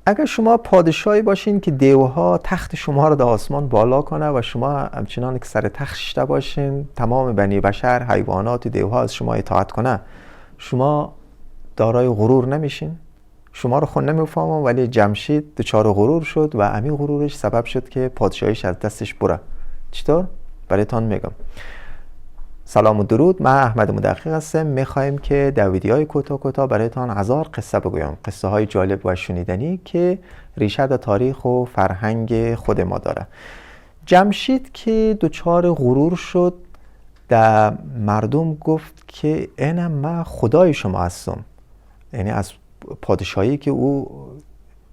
اگر شما پادشاهی باشین که دیوها تخت شما رو در آسمان بالا کنه و شما همچنان که سر تخت شته باشین، تمام بنی بشر، حیوانات و دیوها از شما اطاعت کنه، شما دارای غرور نمیشین؟ شما رو خود نمیفهمم، ولی جمشید دچار غرور شد و همین غرورش سبب شد که پادشاهیش از دستش بره. چطور؟ برایتان میگم. سلام و درود، من احمد مدقق هستم. میخوایم که در ویدیوهای کوتاه برایتان 1000 قصه بگویم، قصه های جالب و شنیدنی که ریشه در تاریخ و فرهنگ خود ما داره. جمشید که دچار غرور شد، در مردم گفت که اینم من خدای شما هستم، یعنی از پادشاهی که او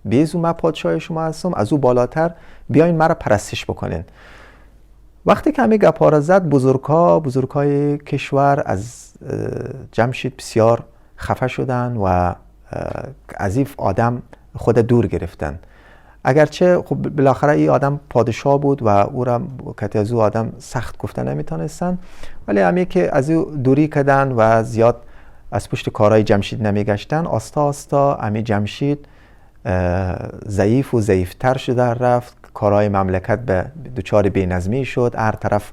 بیزو من پادشاه شما هستم، از او بالاتر بیاین مرا پرستش بکنین. وقتی که همه گپا را زد، بزرگای کشور از جمشید بسیار خفه شدن و از این آدم خود دور گرفتن. اگرچه خب بالاخره این آدم پادشاه بود و او را کتی از او آدم سخت گفتن نمیتونستن، ولی همه که از او دوری کردن و زیاد از پشت کارهای جمشید نمیگشتن، آستا آستا همه جمشید ضعیف و ضعیفتر شده رفت. کارهای مملکت به دچار بی‌نظمی شد، هر طرف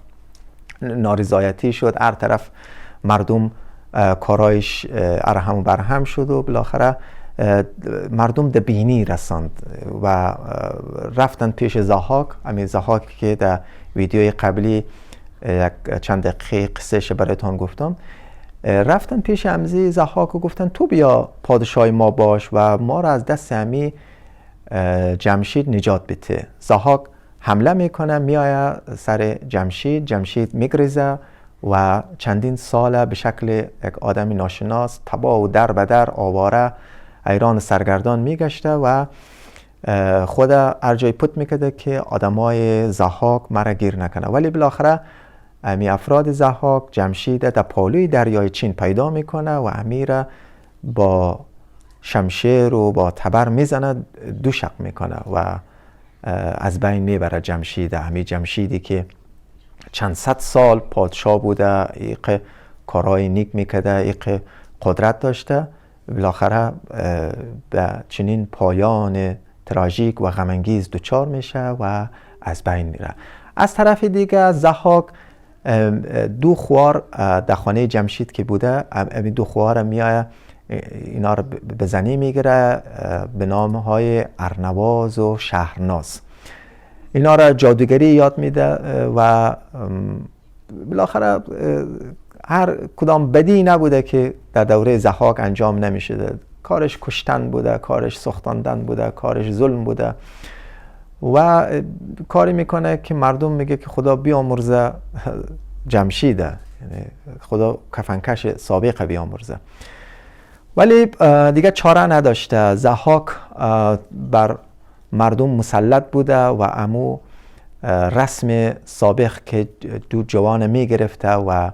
نارضایتی شد، هر طرف مردم کارهایش ارهم و برهم شد و بالاخره مردم ده بینی رساند و رفتن پیش ضحاک. همین ضحاک که در ویدیوی قبلی چند دقیقه قصهش برایتان گفتم، رفتن پیش همزی ضحاک و گفتن تو بیا پادشاه ما باش و ما را از دست همی جمشید نجات بده. ضحاک حمله میکنه، میآیه سر جمشید میگریزه و چندین سال به شکل یک آدمی ناشناس تباه و در بدر آواره ایران سرگردان میگشته و خود هر جای پت میکده که آدمای ضحاک مرا گیر نکنه. ولی بالاخره امی افراد ضحاک جمشید در پالوی دریای چین پیدا میکنه و امیره با شمشیر و با تبر میزنه، دو شق میکنه و از بین میبره جمشید. همین جمشیدی که چند صد سال پادشاه بوده، ایق کارهای نیک میکده، ایق قدرت داشته، بالاخره به چنین پایان تراژیک و غمانگیز دچار میشه و از بین میره. از طرف دیگه ضحاک دو خوار در خانه جمشید که بوده، این دو خوار میایه اینا رو به زنی میگیره به نام های ارنواز و شهرناز. اینا را جادوگری یاد میده و بالاخره هر کدام بدی نبوده که در دوره ضحاک انجام نمیشده. کارش کشتن بوده، کارش سختاندن بوده، کارش ظلم بوده و کاری میکنه که مردم میگه که خدا بیامرزه جمشیده، یعنی خدا کفنکش سابق بیامرزه. ولی دیگه چاره نداشته. ضحاک بر مردم مسلط بوده و امو رسم سابق که دو جوان میگرفته و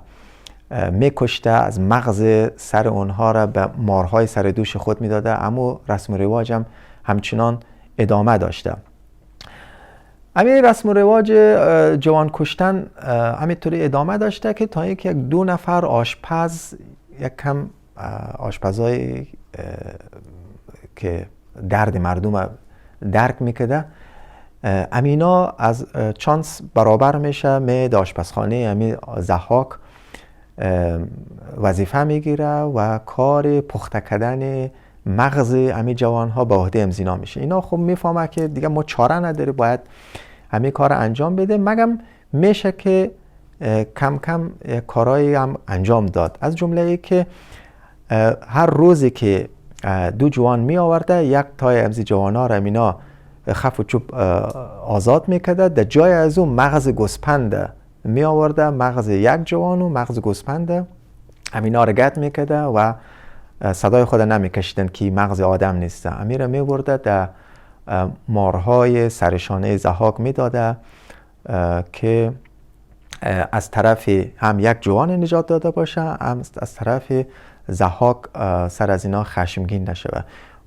میکشته، از مغز سر اونها را به مارهای سر دوش خود میداده، امو رسم و رواج هم همچنان ادامه داشته. همین رسم و رواج جوان کشتن همینطوری ادامه داشته که تا یک دو نفر آشپز، یک کم آشپزایی که درد مردم درک میکده، امینا از چانس برابر میشه، می در آشپزخانه همین ضحاک وظیفه میگیره و کار پخته کردن مغز همین جوان ها به عهده امزینا میشه. اینا خب میفهمه که دیگه ما چاره نداره، باید همین کار انجام بده. مگم میشه که کم کم کارایی هم انجام داد. از جمله ای که هر روزی که دو جوان می آورده، یک تای امزی جوان ها را امینا خف و چوب آزاد میکرده، در جای از اون مغز گوسپند می آورده، مغز یک جوان و مغز گوسپند امینا را گت میکرده و صدای خود نمیکشیدن که مغز آدم نیسته. امیر می برده در مارهای سرشانه ضحاک میداده که از طرف هم یک جوان نجات داده باشه، هم از طرف ضحاک سر از اینا خشمگین نشوه.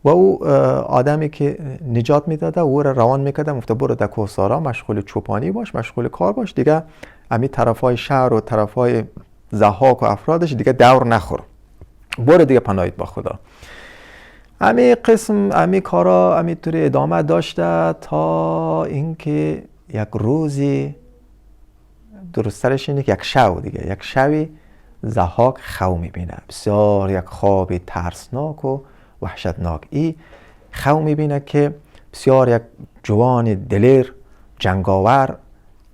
و او آدمی که نجات میداده او را روان میکرده، گفته برو در کوهسارا مشغول چوپانی باش، مشغول کار باش، دیگه همین طرفای شهر و طرفای ضحاک و افرادش دیگه دور نخور، برو دیگه پناهید با خدا. امی قسم امی کارا امیطوری ادامه داشته تا اینکه یک روزی، درسترش اینه که یک شو دیگه، یک شوی ضحاک خو میبینه، بسیار یک خواب ترسناک و وحشتناک. این خو میبینه که بسیار یک جوان دلیر جنگاور،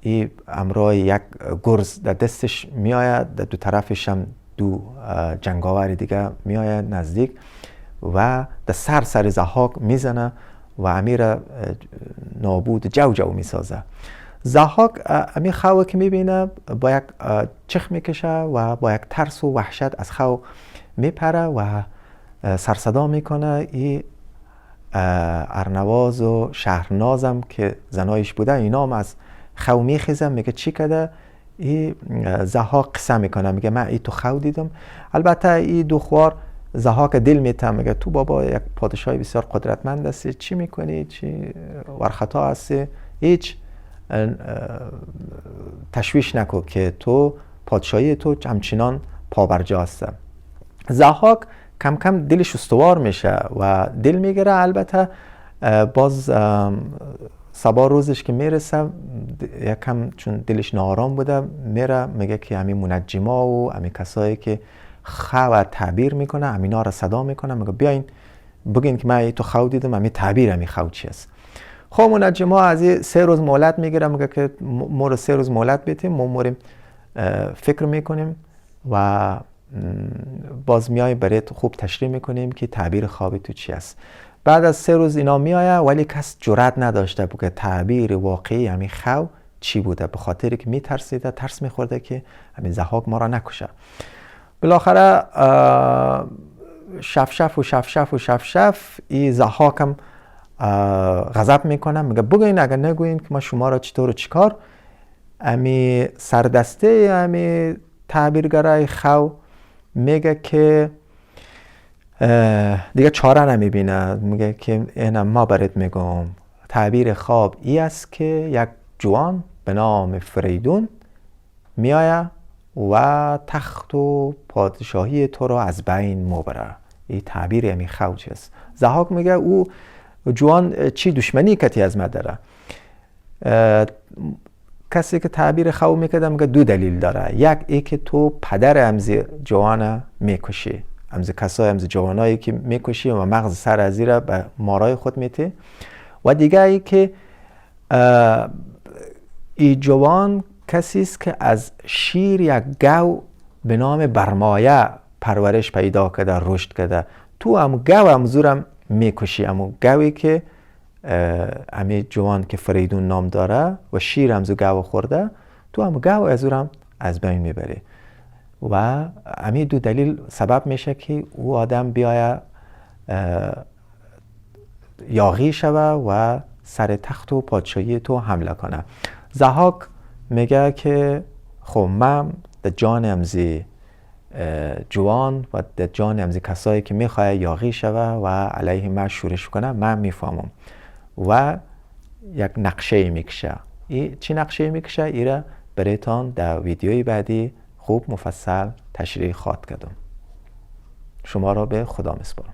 این امرای یک گرز در دستش میآید، در دو طرفش هم دو جنگاور دیگه میآید نزدیک و در سر ضحاک میزنه و امیر نابود جو میسازه. ضحاک امی خو که میبینه با یک چخ میکشه و با یک ترس و وحشت از خو میپره و سرصدا میکنه. این ارنواز و شهرنازم که زنایش بوده اینا هم از خو میخیزم، میگه چی کده؟ این ضحاک قصه میکنه، میگه من ای تو خو دیدم. البته این دو خوار ضحاک دل میته، میگه تو بابا یک پادشاهی بسیار قدرتمند هستی، چی میکنی؟ چی ورخطا هستی؟ هیچ تشویش نکن که تو پادشاهی تو همچنان پابرجا هست. ضحاک کم کم دلش استوار میشه و دل میگیره. البته باز صبح روزش که میرسه یکم چون دلش ناآرام بوده میره میگه که همین منجما و همین کسایی که خو تعبیر میکنه همینا را صدا میکنه، میگه بیاین بگین که من تو خو دیدم، همین تعبیر همین خو چی است. خب منجما از 3 روز مهلت میگیره، میگه که ما رو 3 روز مهلت بدیم، ما موریم فکر میکنیم و باز میای برات خوب تشریح میکنیم که تعبیر خواب تو چی است. بعد از 3 روز اینا میآیه ولی کس جرأت نداشته که تعبیر واقعی همین خو چی بوده، به خاطری که میترسیده، ترس میخورده که همین ضحاک ما را نکشه. بالاخره شف این ضحاک هم غضب میکنه، میگه بگوین اگر نگوین که ما شما را چطور و چیکار. امی سردسته امی تعبیرگرای خو میگه که دیگه چاره نمیبینه، میگه که اینم ما برات میگم تعبیر خواب ای است که یک جوان به نام فریدون میآید و تخت و پادشاهی تو رو از بین میبره. این تعبیر همین خو چیست؟ ضحاک میگه او جوان چی دشمنی کتی از ما داره؟ کسی که تعبیر خو میکرده میگه 2 دلیل داره. یک ای که تو پدر امزی جوان میکشی، امزی کسای امزی جوانایی که میکشی و مغز سر از زیر به مارای خود میتی. و دیگه ای که ای جوان کسی است که از شیر یک گو به نام برمایه پرورش پیدا کرده، رشد کرده. تو هم گو هم زورم میکشی، اما گوی که امی جوان که فریدون نام داره و شیر هم زو گو خورده، تو هم گو از زورم از بین میبری. و امی 2 دلیل سبب میشه که او آدم بیاید یاغی شوه و سر تخت و پادشاهی تو حمله کنه. ضحاک میگه که خب من در جان امزی جوان و در جان امزی کسایی که میخواه یاغی شوه و علیه من شورش کنه من میفهمم و یک نقشه میکشه. چی نقشه میکشه؟ ایره برایتان در ویدیوی بعدی خوب مفصل تشریح خواهد کردم. شما را به خدا میسپارم.